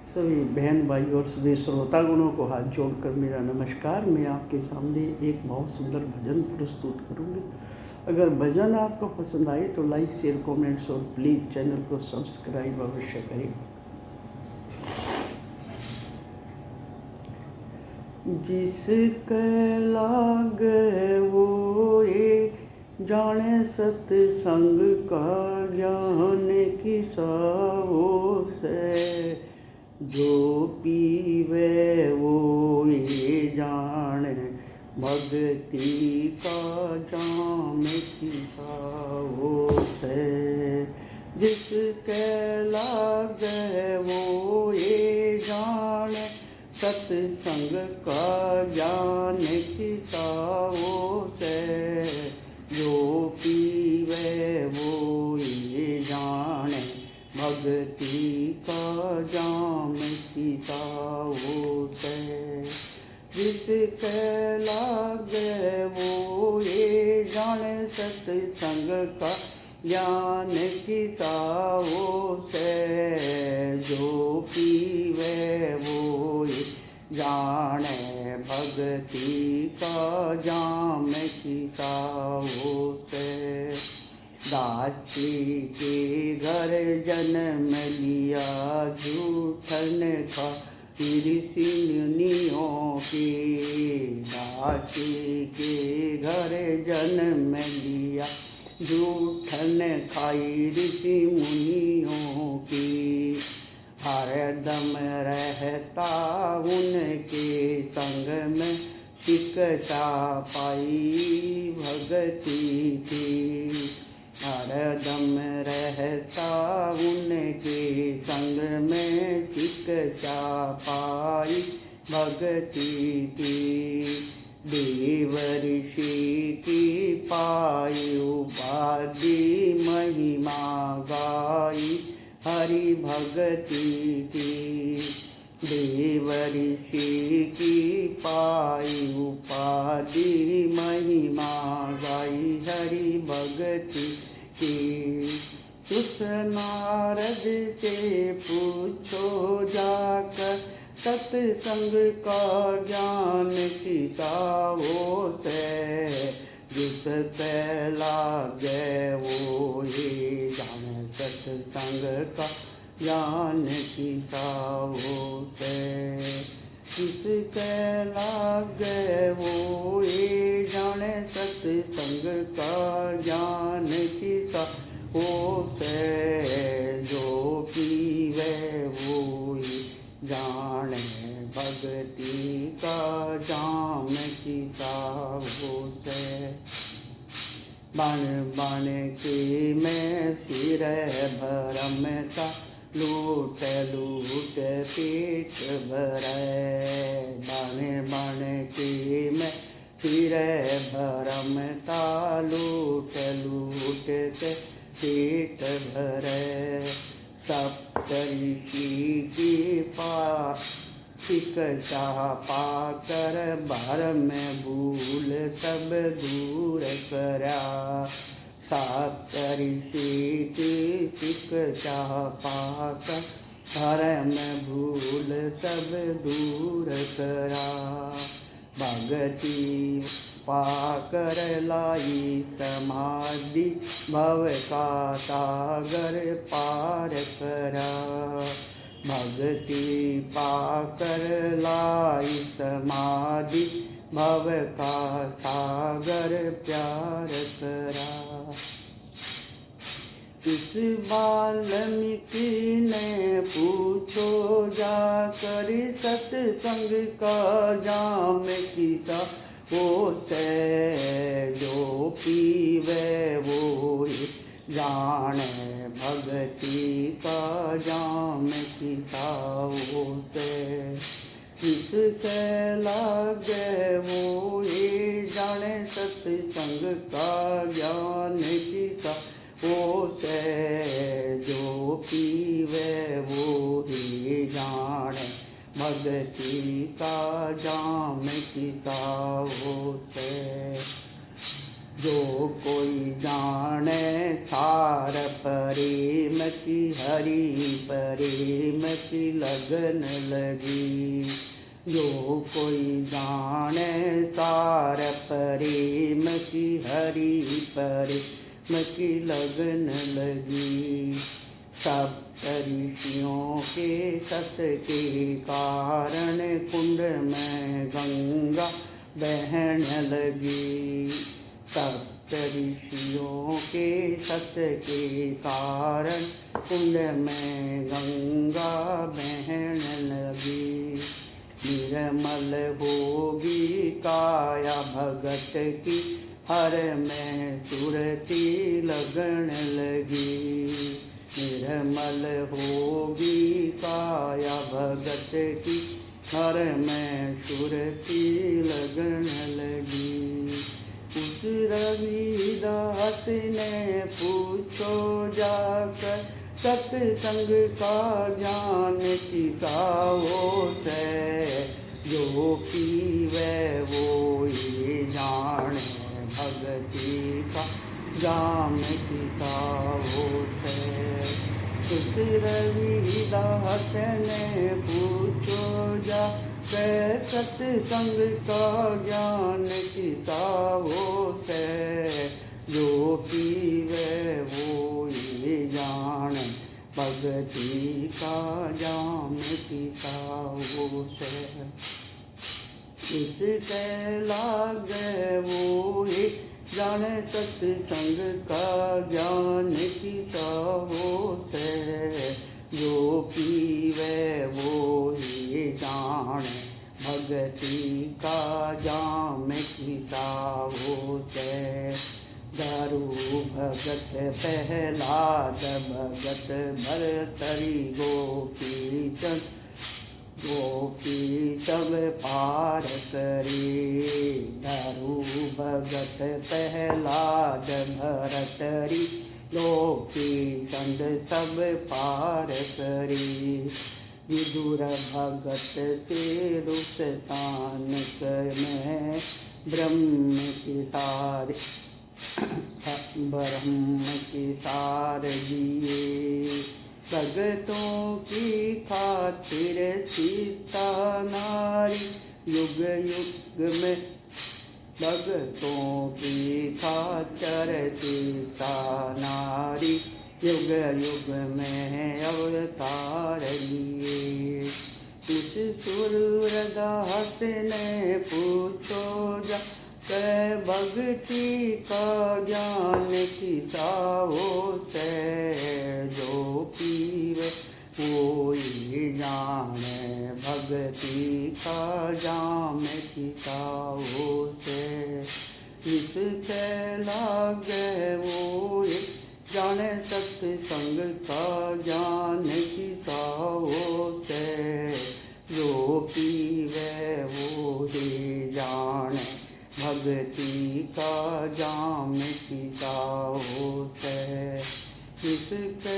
सभी बहन भाई और सभी श्रोतागणों को हाथ जोड़कर मेरा नमस्कार। मैं आपके सामने एक बहुत सुंदर भजन प्रस्तुत करूँगी। अगर भजन आपको पसंद आए तो लाइक शेयर कमेंट्स और प्लीज़ चैनल को सब्सक्राइब अवश्य करें। जिसके लागे वो ये जाने सत्संग का ज्ञान किसाओ से, जो पीवे वो ये जाने भक्ति का जाम किसाओ से। जिसके लागे वो ये जाने सत्संग का ज्ञान किसाओ से, जो पीवे वो ये जाने भक्ति का जाम किसाओ से। जिसके लागे वो ये जाने सत्संग का ज्ञान किसाओ से, जो पीवे वो ये जाने भक्ति का जाम किसाओ से। दासी के घर जन्म लिया झूठन का ऋषि मुनियों के। दासी के घर जन्म लिया झूठन खाई ऋषि मुनियों की। हरदम रहता उनके संग में शिक्षा पाई भगती की। हरदम रहता उनके संग में शिक्षा पाई भगती की। देव ऋषि की पाई उपाधि महिमा गाई हरि भगति की। देव ऋषि की पाई उपाधि महिमा गाई हरि भगति की। उस नारद से पूछो जाकर सत्संग का ज्ञान किसाओ से। जिससे लागे वो ये जाने सत्संग का ज्ञान किसाओ से। जिसके लागे वो ये जाने सत्संग का ज्ञान किसाओ से, जो पीवे वो ये जाने भक्ति का जाम किसाओ से। बन बन के मैं सिर भरमता लूट लूट पेट भरे। बन बन के मैं सिर भरमता लूट लूट के पेट भरे। सप्तऋषि की शिक्षा पाकर भर में भूल सब दूर करा। सप्तऋषि की शिक्षा पाकर भर में भूल सब दूर करा। भगति पाकर लाई समाधि भव का सागर पार करा। भक्ति पाकर लाई समाधि भव का सागर प्यार करा। इस वाल्मीकि ने पूछो जाकर सत्संग का जाम किसा वो से, जो पीवे वो जाने भक्ति का जाम किसाओ से। जिसके लागे वो ये जाने सत्संग का ज्ञान किसाओ से, जो पीवे वो ये जाने भक्ति का जाम किसाओ से। जो कोई जाने सार प्रेम की हरि प्रेम की लगन लगी। जो कोई जाने सार प्रेम की हरि प्रेम की लगन लगी। सप्त ऋषियों के सत के कारण कुंड में गंगा बहन लगी। सप्त ऋषियों के सत के कारण कुंड में गंगा बहन लगी। निर्मल होगी काया भगत की हर में सुरती लगन लगी। निर्मल होगी काया भगत की हर में सुरती लगन लगी। उस रविदास ने पूछो जाकर सत्संग का ज्ञान सिखाओ से। जो पीवे वो ही जाने भगति का जाम सिखाओ से। उस रविदास ने पूछो जा सत्संग का ज्ञान सिखाओ से। जो पीवे वो ही जाने भगति का जाम सिखाओ से। इससे लागे वो ही जाने सत्संग का ज्ञान सिखाओ से। जो पीवे वो ही जाने भगति का जाम सिखाओ से। दारू भगत प्रहलाद भगत भरतरी गोपी सब पार करे। दारू भगत प्रहलाद भरतरी गोपी चंद सब पार करे। विदुर भगत से रुस्तान में ब्रह्म के सार दिए। भगतों की खातिर सीता नारी युग युग में। भगतों की खातिर सीता नारी युग युग में अवतार लिए। उस सूरदास ने पूछो जा भक्ति का ज्ञान सिखाओ से। जो पीवे वो ही जाने भक्ति का जाम सिखाओ से। इससे लागे वो ही जाने सत्संग का ज्ञान सिखाओ से। जो पीवे वो ही जाने भक्ति का जाम सिखाओ से। इसके